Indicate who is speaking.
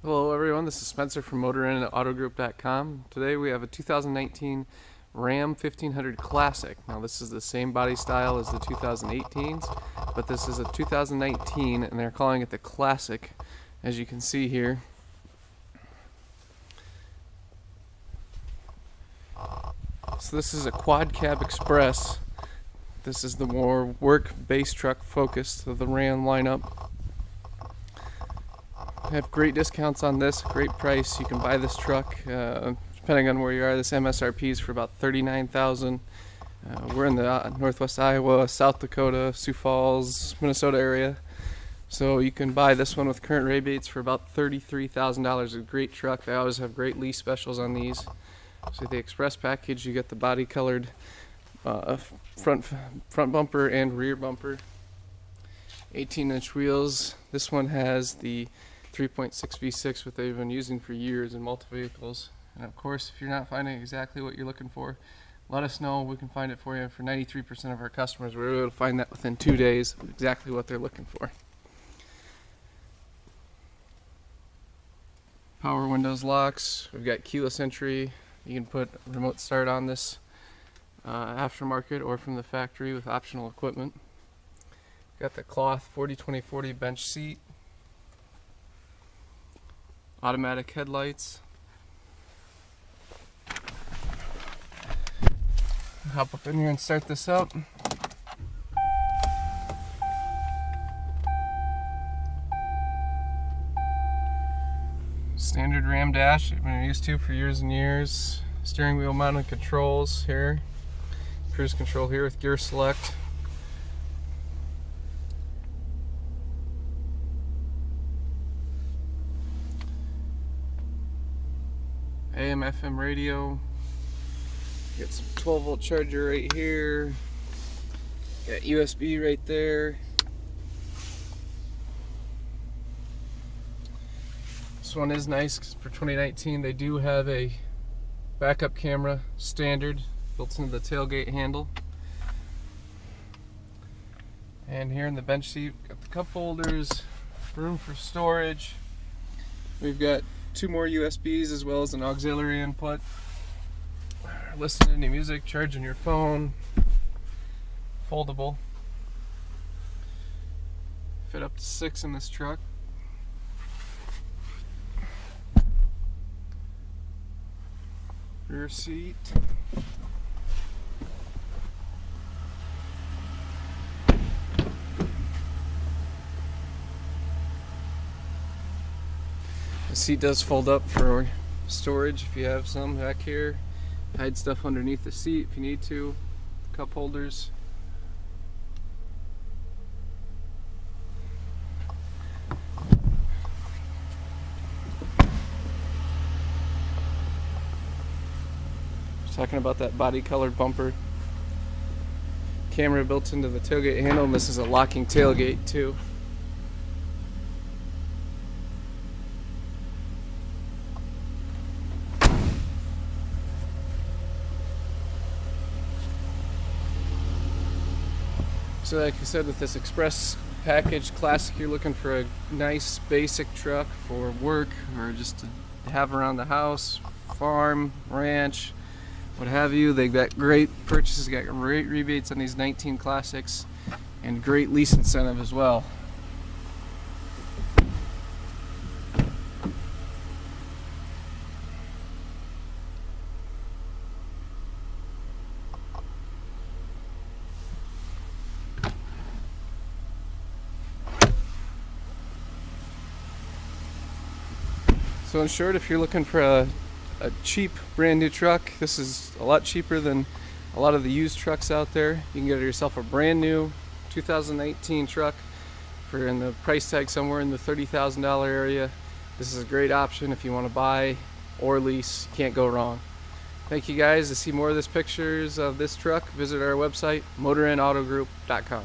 Speaker 1: Hello everyone, this is Spencer from motorindautogroup.com. Today we have a 2019 Ram 1500 Classic. Now this is the same body style as the 2018s, but this is a 2019 and they're calling it the Classic, as you can see here. So this is a quad cab express. This is the more work base truck focused of the Ram lineup. Have great discounts on this, great price. You can buy this truck depending on where you are. This MSRP is for about $39,000. We're in the northwest Iowa, South Dakota, Sioux Falls, Minnesota area. So you can buy this one with current rebates for about $33,000. A great truck. They always have great lease specials on these. So the express package, you get the body colored front bumper and rear bumper. 18-inch wheels. This one has the 3.6 V6, what they've been using for years in multiple vehicles. And of course, if you're not finding exactly what you're looking for, let us know. We can find it for you. For 93% of our customers, we're able to find that within 2 days, exactly what they're looking for. Power windows, locks. We've got keyless entry. You can put remote start on this aftermarket or from the factory with optional equipment. Got the cloth 40-20-40 bench seat. Automatic headlights. Hop up in here and start this up. Standard Ram dash I've been used to for years and years. Steering wheel mounted controls here. Cruise control here with gear select. AM FM radio. Got some 12-volt charger right here. Got USB right there. This one is nice because for 2019 they do have a backup camera standard built into the tailgate handle. And here in the bench seat, got the cup holders, room for storage. We've got 2 more USBs as well as an auxiliary input. Listening to music, charging your phone. Foldable. Fit up to 6 in this truck. Rear seat. The seat does fold up for storage if you have some back here. Hide stuff underneath the seat if you need to. Cup holders. Talking about that body colored bumper. Camera built into the tailgate handle, and this is a locking tailgate too. So like I said, with this Express package Classic, you're looking for a nice basic truck for work or just to have around the house, farm, ranch, what have you. They've got great purchases, got great rebates on these 19 Classics, and great lease incentive as well. So in short, if you're looking for a cheap brand new truck, this is a lot cheaper than a lot of the used trucks out there. You can get yourself a brand new 2019 truck for in the price tag somewhere in the $30,000 area. This is a great option if you want to buy or lease. You can't go wrong. Thank you guys. To see more of these pictures of this truck, visit our website, motorindautogroup.com.